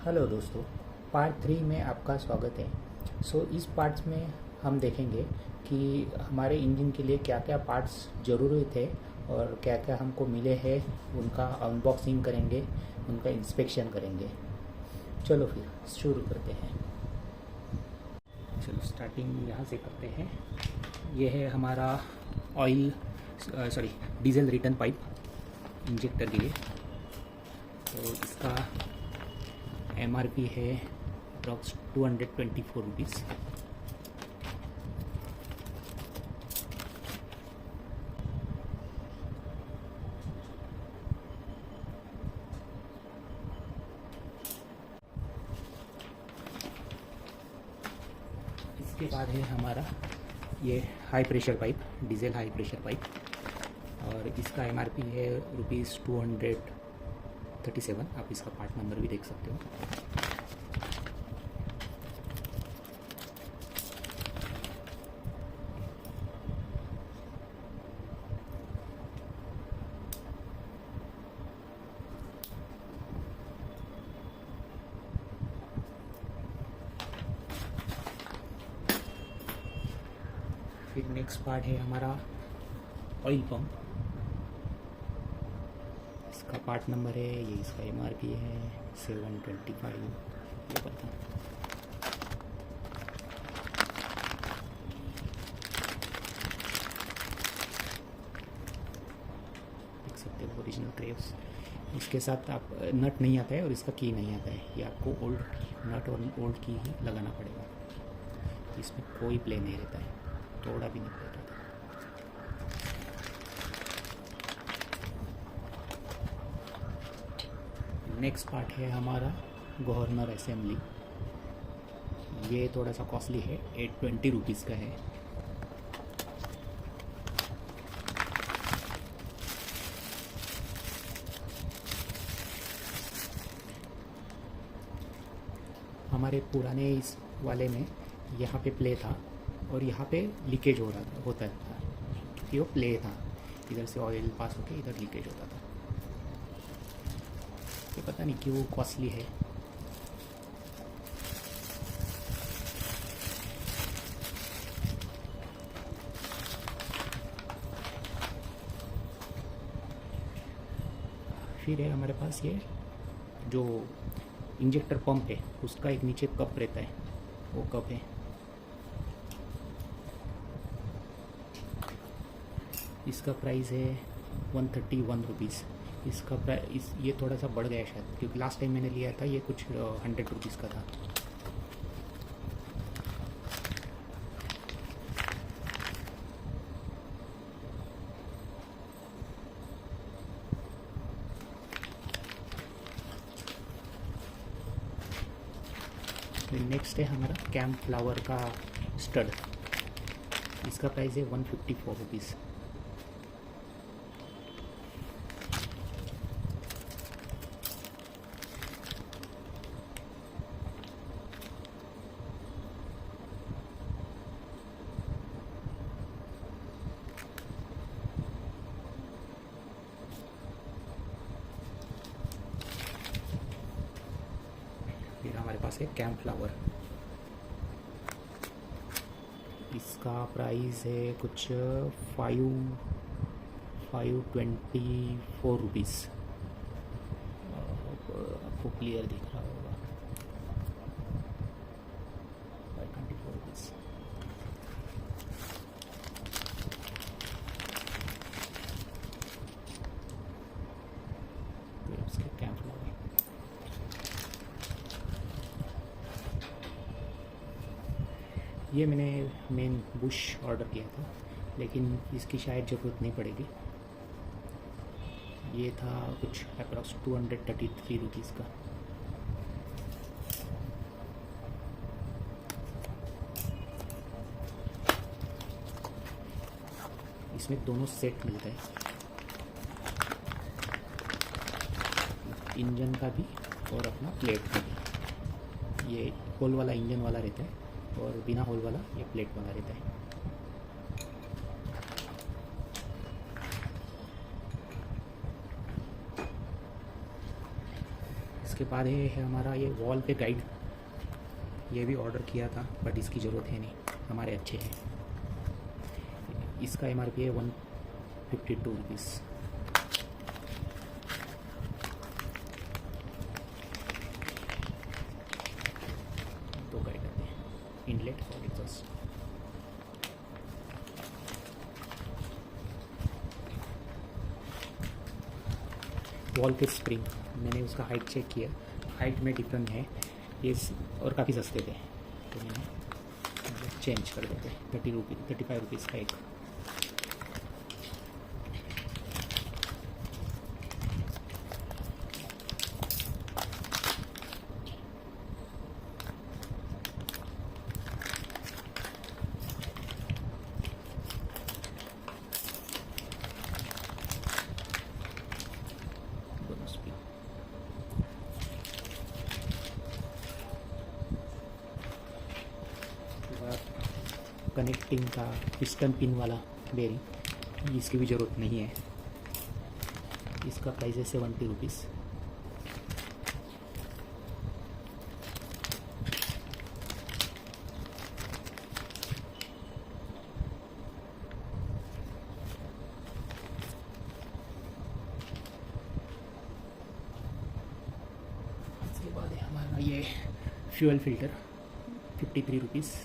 Hello दोस्तों, part 3 में आपका स्वागत है। इस पार्ट्स में हम देखेंगे कि हमारे इंजन के लिए क्या क्या पार्ट्स ज़रूरी थे और क्या क्या हमको मिले हैं। उनका अनबॉक्सिंग करेंगे, उनका इंस्पेक्शन करेंगे। चलो फिर शुरू करते हैं। चलो स्टार्टिंग यहाँ से करते हैं। ये है हमारा डीजल रिटर्न पाइप इंजेक्टर के लिए। तो इसका MRP है अप्रॉक्स 224 रुपीज़। इसके बाद है हमारा ये high pressure pipe, diesel high pressure pipe, और इसका MRP है ₹237। आप इसका पार्ट नंबर भी देख सकते हो। फिर नेक्स्ट पार्ट है हमारा ऑयल पंप। इसका पार्ट नंबर है, ये इसका MRP है 725। ये पता देख सकते हो, ओरिजिनल क्रेव्स। इसके साथ आप नट नहीं आता है और इसका की नहीं आता है। ये आपको ओल्ड नट और ओल्ड की ही लगाना पड़ेगा। इसमें कोई प्ले नहीं रहता है, थोड़ा भी नहीं प्ले रहता। नेक्स्ट पार्ट है हमारा गवर्नर असेंबली। ये थोड़ा सा कॉस्टली है, 820 रुपीज़ का है। हमारे पुराने इस वाले में यहाँ पे प्ले था और यहाँ पे लीकेज होता था, क्योंकि वो प्ले था। इधर से ऑयल पास होकर इधर लीकेज होता था। ये पता नहीं क्यों कॉस्टली है। फिर है हमारे पास ये जो इंजेक्टर पंप है, उसका एक नीचे कप रहता है, वो कप है। इसका प्राइस है 131 रुपीज़। इसका प्राइस ये थोड़ा सा बढ़ गया शायद, क्योंकि लास्ट टाइम मैंने लिया था ये कुछ 100 रुपीज़ का था। नेक्स्ट है हमारा कैंप फ्लावर का स्टड। इसका प्राइस है 154 रुपीज़। फिर हमारे पास है कैंप फ्लावर। इसका प्राइस है कुछ 524 रुपीज़। आपको क्लियर दिख रहा होगा, 524 रुपीज़। इसके कैंप फ्लावर। ये मैंने मेन बुश ऑर्डर किया था, लेकिन इसकी शायद ज़रूरत नहीं पड़ेगी। ये था कुछ अप्रॉक्स 233 रुपीज़ का। इसमें दोनों सेट मिलता है, इंजन का भी और अपना प्लेट का भी। ये होल वाला इंजन वाला रहता है और बिना होल वाला ये प्लेट वाला रहता है। इसके बाद है हमारा ये वॉल पे गाइड। ये भी ऑर्डर किया था बट इसकी ज़रूरत है नहीं, हमारे अच्छे हैं। इसका MRP है 152 रुपीज़। दो गाइड आते हैं, इनलेट और एग्जॉस्ट। वॉल पे स्प्रिंग, मैंने उसका हाइट चेक किया, हाइट में डिफरेंट है ये और काफ़ी सस्ते थे, तो मैंने चेंज कर देते। 35 रुपीज़ का एक। कनेक्टिंग का पिस्टन पिन वाला बेरिंग, इसकी भी ज़रूरत नहीं है। इसका प्राइस है 70 रुपीज़। इसके बाद है हमारा ये फ्यूल फिल्टर, 53 रुपीज़।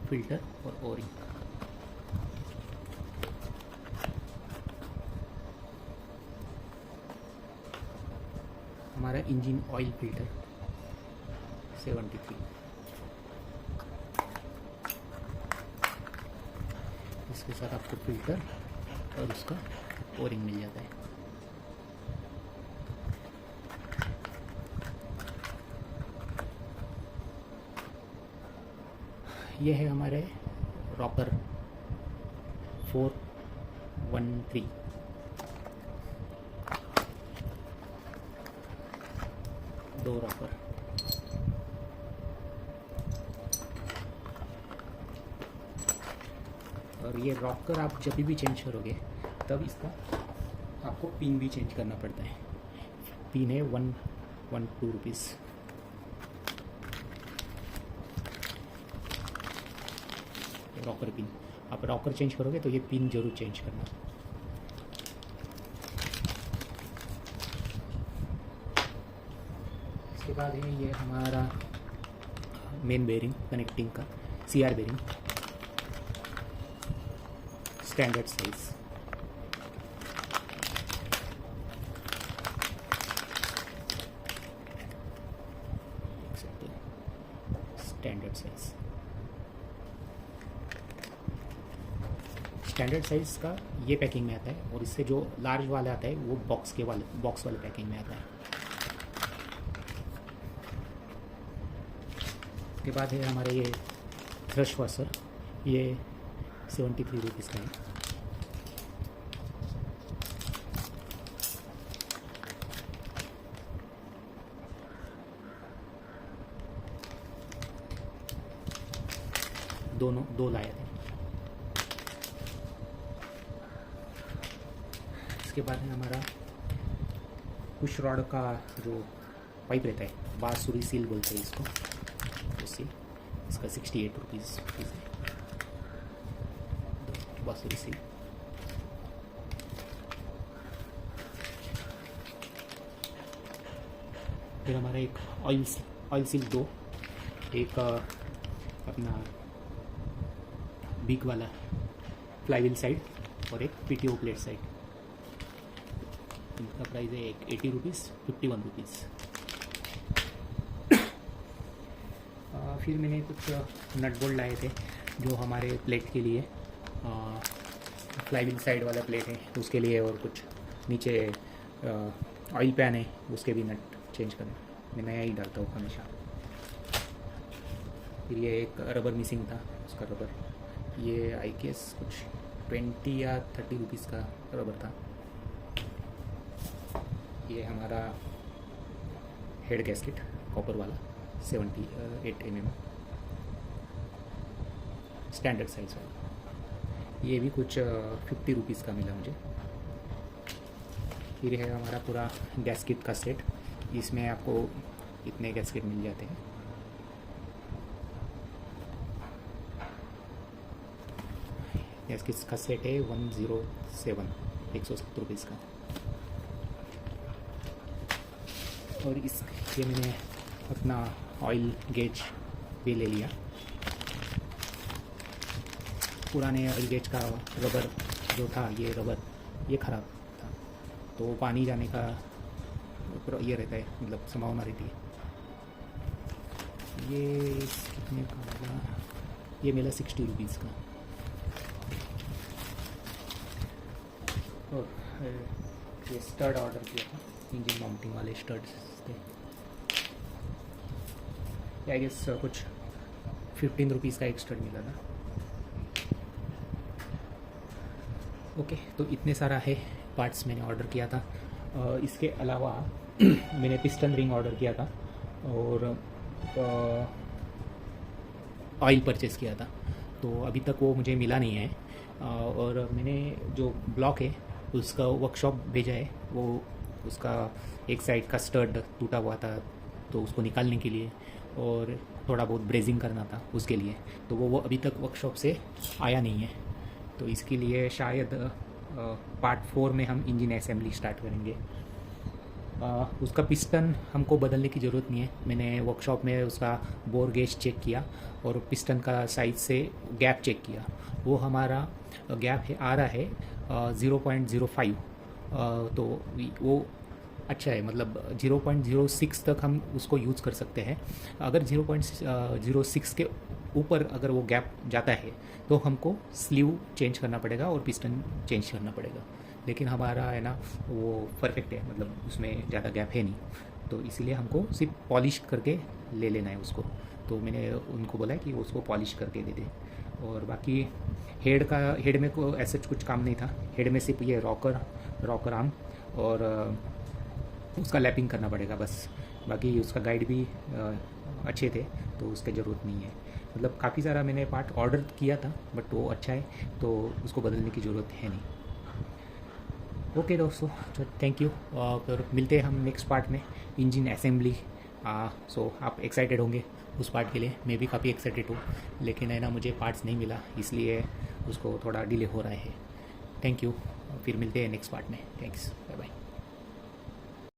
फिल्टर और ओरिंग। हमारा इंजन ऑयल फिल्टर 73। इसके साथ आपको फिल्टर और उसका ओरिंग मिल जाता है। ये है हमारे रॉकर 413। दो रॉकर। और ये रॉकर आप जब भी चेंज करोगे तब इसका आपको पिन भी चेंज करना पड़ता है। पिन है 112 रुपीज़। रॉकर पिन, आप रॉकर चेंज करोगे तो ये पिन जरूर चेंज करना। इसके बाद है ये हमारा मेन बेरिंग कनेक्टिंग का CR bearing, standard size. Standard size. Standard size का ये पैकिंग में आता है और इससे जो लार्ज वाला आता है वो बॉक्स वाले पैकिंग में आता है। उसके बाद है हमारे ये थ्रश वॉशर, ये 73 रुपीज़ का है। दो लाए थे। इसके बाद है हमारा पुश रॉड का जो पाइप रहता है, बांसुरी सील बोलते हैं इसको, उसी इसका 68 रुपीज़ है बांसुरी सील। फिर हमारा एक ऑयल सील 2, एक अपना बिग वाला फ्लाईव्हील साइड और एक PTO प्लेट साइड। इनका प्राइस है 80 रुपीज़, 51 रुपीज़। फिर मैंने कुछ नट बोल्ट लाए थे जो हमारे प्लेट के लिए, फ्लाईव्हील साइड वाला प्लेट है उसके लिए, और कुछ नीचे ऑयल पैन है उसके भी नट चेंज करना। मैं नया ही डालता हूँ हमेशा। फिर ये एक रबर मिसिंग था, उसका रबर, ये आई गेस कुछ 20 या 30 रुपीज़ का रबर था। ये हमारा हेड गैस्केट कॉपर वाला 78 mm। स्टैंडर्ड साइज़ वाला। ये भी कुछ 50 रुपीज़ का मिला मुझे। फिर है हमारा पूरा गैस्केट का सेट। इसमें आपको इतने गैस्केट मिल जाते हैं। गैस्केट का सेट है 107, 170 रुपीज़ का। और इस ये मैंने अपना ऑयल गेज भी ले लिया। पुराने ऑयल गेज का रबर जो था, ये रबर ये ख़राब था, तो पानी जाने का ये रहता है, मतलब संभावना रहती है। ये कितने का मिला? ये मिला 60 रुपीज़ का। और ये स्टड ऑर्डर किया था, इंजन माउंटिंग वाले स्टड्स थे। आई गेस कुछ 15 रुपीज़ का एक स्टड मिला था। ओके, तो इतने सारा है पार्ट्स मैंने ऑर्डर किया था। इसके अलावा मैंने पिस्टन रिंग ऑर्डर किया था और ऑयल परचेज़ किया था, तो अभी तक वो मुझे मिला नहीं है। और मैंने जो ब्लॉक है उसका वर्कशॉप भेजा है, वो उसका एक साइड का स्टड टूटा हुआ था, तो उसको निकालने के लिए और थोड़ा बहुत ब्रेजिंग करना था उसके लिए, तो वो अभी तक वर्कशॉप से आया नहीं है। तो इसके लिए शायद पार्ट 4 में हम इंजन असेंबली स्टार्ट करेंगे। उसका पिस्टन हमको बदलने की ज़रूरत नहीं है। मैंने वर्कशॉप में उसका बोर गेज चेक किया और पिस्टन का साइज से गैप चेक किया। वो हमारा गैप है आ रहा है 0.05, तो वो अच्छा है, मतलब 0.06 तक हम उसको यूज़ कर सकते हैं। अगर 0.06 के ऊपर अगर वो गैप जाता है तो हमको स्लीव चेंज करना पड़ेगा और पिस्टन चेंज करना पड़ेगा। लेकिन हमारा है ना वो परफेक्ट है, मतलब उसमें ज़्यादा गैप है नहीं, तो इसीलिए हमको सिर्फ पॉलिश करके ले लेना है उसको। तो मैंने उनको बोला है कि उसको पॉलिश करके दे दे। और बाकी हेड में को ऐसा कुछ काम नहीं था। हेड में सिर्फ ये रॉकर आर्म और उसका लैपिंग करना पड़ेगा बस। बाकी उसका गाइड भी अच्छे थे, तो उसकी ज़रूरत नहीं है। मतलब काफ़ी सारा मैंने पार्ट ऑर्डर किया था, बट वो अच्छा है, तो उसको बदलने की ज़रूरत है नहीं। ओके दोस्तों, थैंक यू। फिर मिलते हैं हम नेक्स्ट पार्ट में, इंजन असेंबली। सो आप एक्साइटेड होंगे उस पार्ट के लिए। मैं भी काफ़ी एक्साइटेड हूँ, लेकिन है ना मुझे पार्ट्स नहीं मिला, इसलिए उसको थोड़ा डिले हो रहा है। थैंक यू, फिर मिलते हैं नेक्स्ट पार्ट में। Thanks, bye bye.